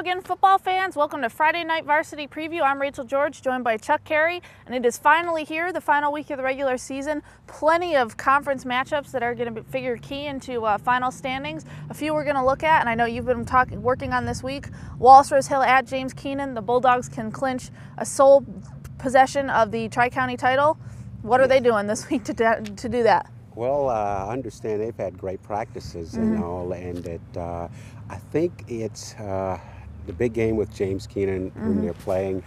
again, football fans. Welcome to Friday Night Varsity Preview. I'm Rachel George, joined by Chuck Carey, and it is finally here, the final week of the regular season. Plenty of conference matchups that are going to figure key into final standings. A few we're going to look at, and I know you've been working on this week. Wallace Hill at James Keenan. The Bulldogs can clinch a sole possession of the Tri-County title. What are they doing this week to do that? Well, I understand they've had great practices and all, and that I think it's the big game with James Keenan whom they're playing.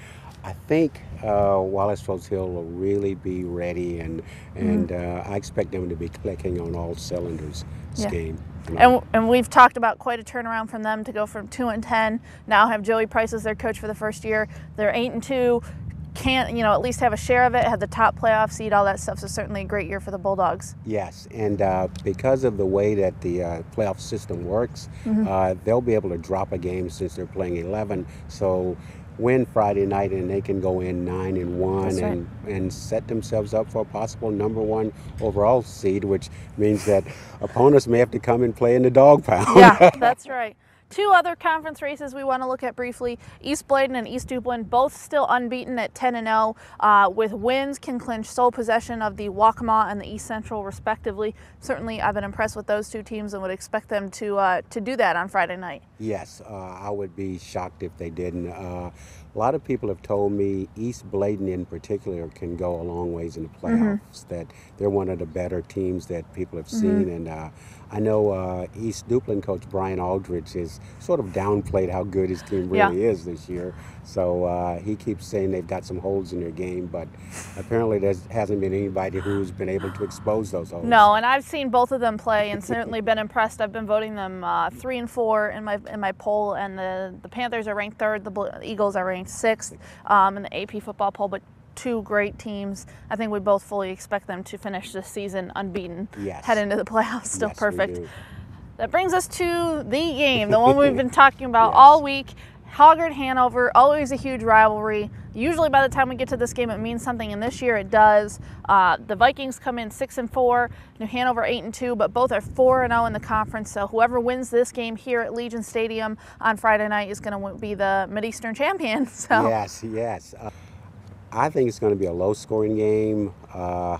I think Wallace Hill will really be ready, and I expect them to be clicking on all cylinders this game. And we've talked about quite a turnaround from them to go from 2-10, now have Joey Price as their coach for the first year. They're 8-2. Can't, at least have a share of it, have the top playoff seed, all that stuff. So certainly a great year for the Bulldogs. Yes, and because of the way that the playoff system works, they'll be able to drop a game since they're playing 11. So win Friday night and they can go in 9-1 and set themselves up for a possible #1 overall seed, which means that opponents may have to come and play in the dog pound. Yeah, that's right. Two other conference races we want to look at briefly. East Bladen and East Duplin, both still unbeaten at 10-0, with wins can clinch sole possession of the Waccamaw and the East Central respectively. Certainly I've been impressed with those two teams and would expect them to do that on Friday night. Yes, I would be shocked if they didn't. A lot of people have told me East Bladen in particular can go a long ways in the playoffs, that they're one of the better teams that people have seen. And I know East Duplin coach Brian Aldridge has sort of downplayed how good his team really is this year. So he keeps saying they've got some holes in their game, but apparently there hasn't been anybody who's been able to expose those holes. No, and I've seen both of them play and certainly been impressed. I've been voting them 3 and 4 in my poll, and the Panthers are ranked 3rd, the Eagles are ranked 6th in the AP football poll, but two great teams. I think we both fully expect them to finish this season unbeaten, head into the playoffs still perfect. That brings us to the game, the one we've been talking about all week. Hoggard, Hanover, always a huge rivalry. Usually by the time we get to this game, it means something, and this year it does. The Vikings come in 6-4, New Hanover 8-2, but both are 4-0 in the conference. So whoever wins this game here at Legion Stadium on Friday night is going to be the Mid-Eastern champion. So. Yes. I think it's going to be a low-scoring game. I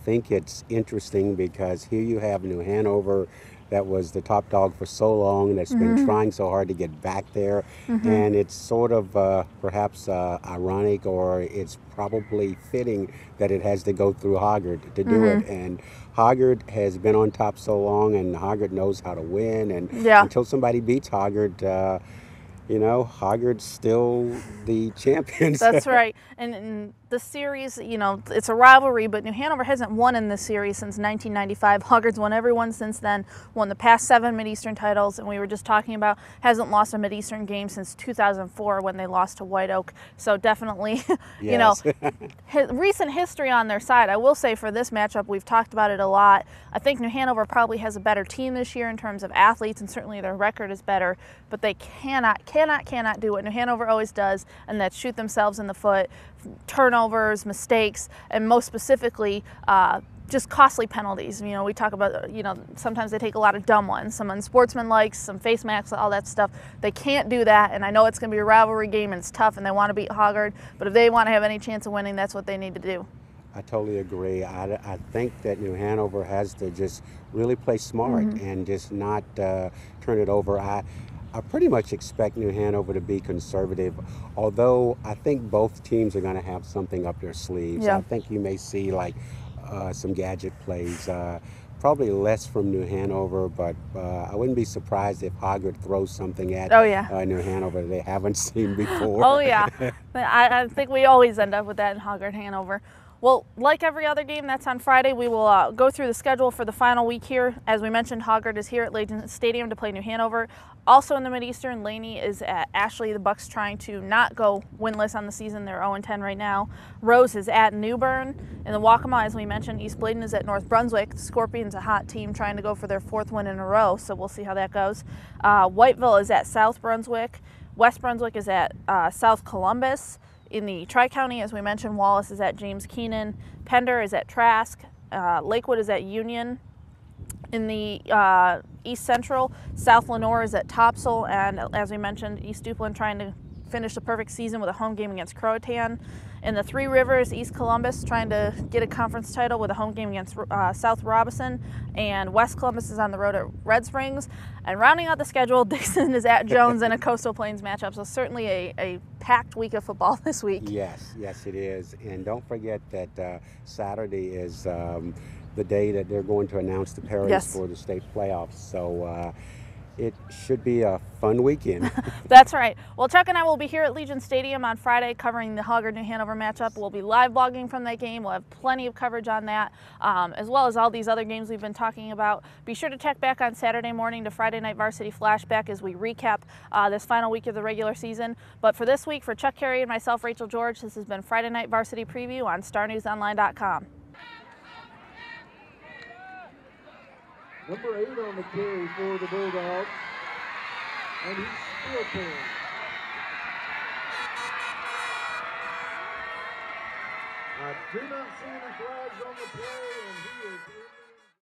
think it's interesting because here you have New Hanover, that was the top dog for so long, that's been trying so hard to get back there. And it's sort of perhaps ironic, or it's probably fitting that it has to go through Hoggard to do it. And Hoggard has been on top so long, and Hoggard knows how to win. And until somebody beats Hoggard, Hoggard's still the champions. That's right. And the series, it's a rivalry, but New Hanover hasn't won in this series since 1995. Hoggard's won every one since then, won the past 7 Mid-Eastern titles, and we were just talking about hasn't lost a Mid-Eastern game since 2004 when they lost to White Oak. So definitely, recent history on their side. I will say for this matchup, we've talked about it a lot. I think New Hanover probably has a better team this year in terms of athletes, and certainly their record is better, but they cannot do what New Hanover always does, and that's shoot themselves in the foot, turnovers, mistakes, and most specifically, just costly penalties. We talk about, sometimes they take a lot of dumb ones, some unsportsmanlike, some face masks, all that stuff. They can't do that, and I know it's going to be a rivalry game and it's tough and they want to beat Hoggard, but if they want to have any chance of winning, that's what they need to do. I totally agree. I think that New Hanover has to just really play smart and just not turn it over. I pretty much expect New Hanover to be conservative, although I think both teams are going to have something up their sleeves. I think you may see like some gadget plays, probably less from New Hanover, but I wouldn't be surprised if Hoggard throws something at New Hanover they haven't seen before. I think we always end up with that in Hoggard, Hanover. Well, like every other game, that's on Friday. We will go through the schedule for the final week here. As we mentioned, Hoggard is here at Legion Stadium to play New Hanover. Also in the Mid-Eastern, Laney is at Ashley. The Bucks trying to not go winless on the season. They're 0-10 right now. Rose is at New Bern. In the Waccamaw, as we mentioned, East Bladen is at North Brunswick. The Scorpions, a hot team, trying to go for their 4th win in a row, so we'll see how that goes. Whiteville is at South Brunswick. West Brunswick is at South Columbus. In the Tri-County, as we mentioned, Wallace is at James Keenan. Pender is at Trask. Lakewood is at Union. In the East Central. South Lenore is at Topsail, and as we mentioned, East Duplin trying to finish the perfect season with a home game against Croatan. In the Three Rivers, East Columbus trying to get a conference title with a home game against South Robinson, and West Columbus is on the road at Red Springs. And rounding out the schedule, Dixon is at Jones in a Coastal Plains matchup, so certainly a packed week of football this week. Yes, yes it is. And don't forget that Saturday is the day that they're going to announce the pairings for the state playoffs. So it should be a fun weekend. That's right. Well, Chuck and I will be here at Legion Stadium on Friday covering the Hoggard New Hanover matchup. We'll be live blogging from that game. We'll have plenty of coverage on that, as well as all these other games we've been talking about. Be sure to check back on Saturday morning to Friday Night Varsity Flashback as we recap this final week of the regular season. But for this week, for Chuck Carey and myself, Rachel George, this has been Friday Night Varsity Preview on StarNewsOnline.com. Number 8 on the carry for the Bulldogs, and he's still playing. I do not see any flags on the play, and he is in.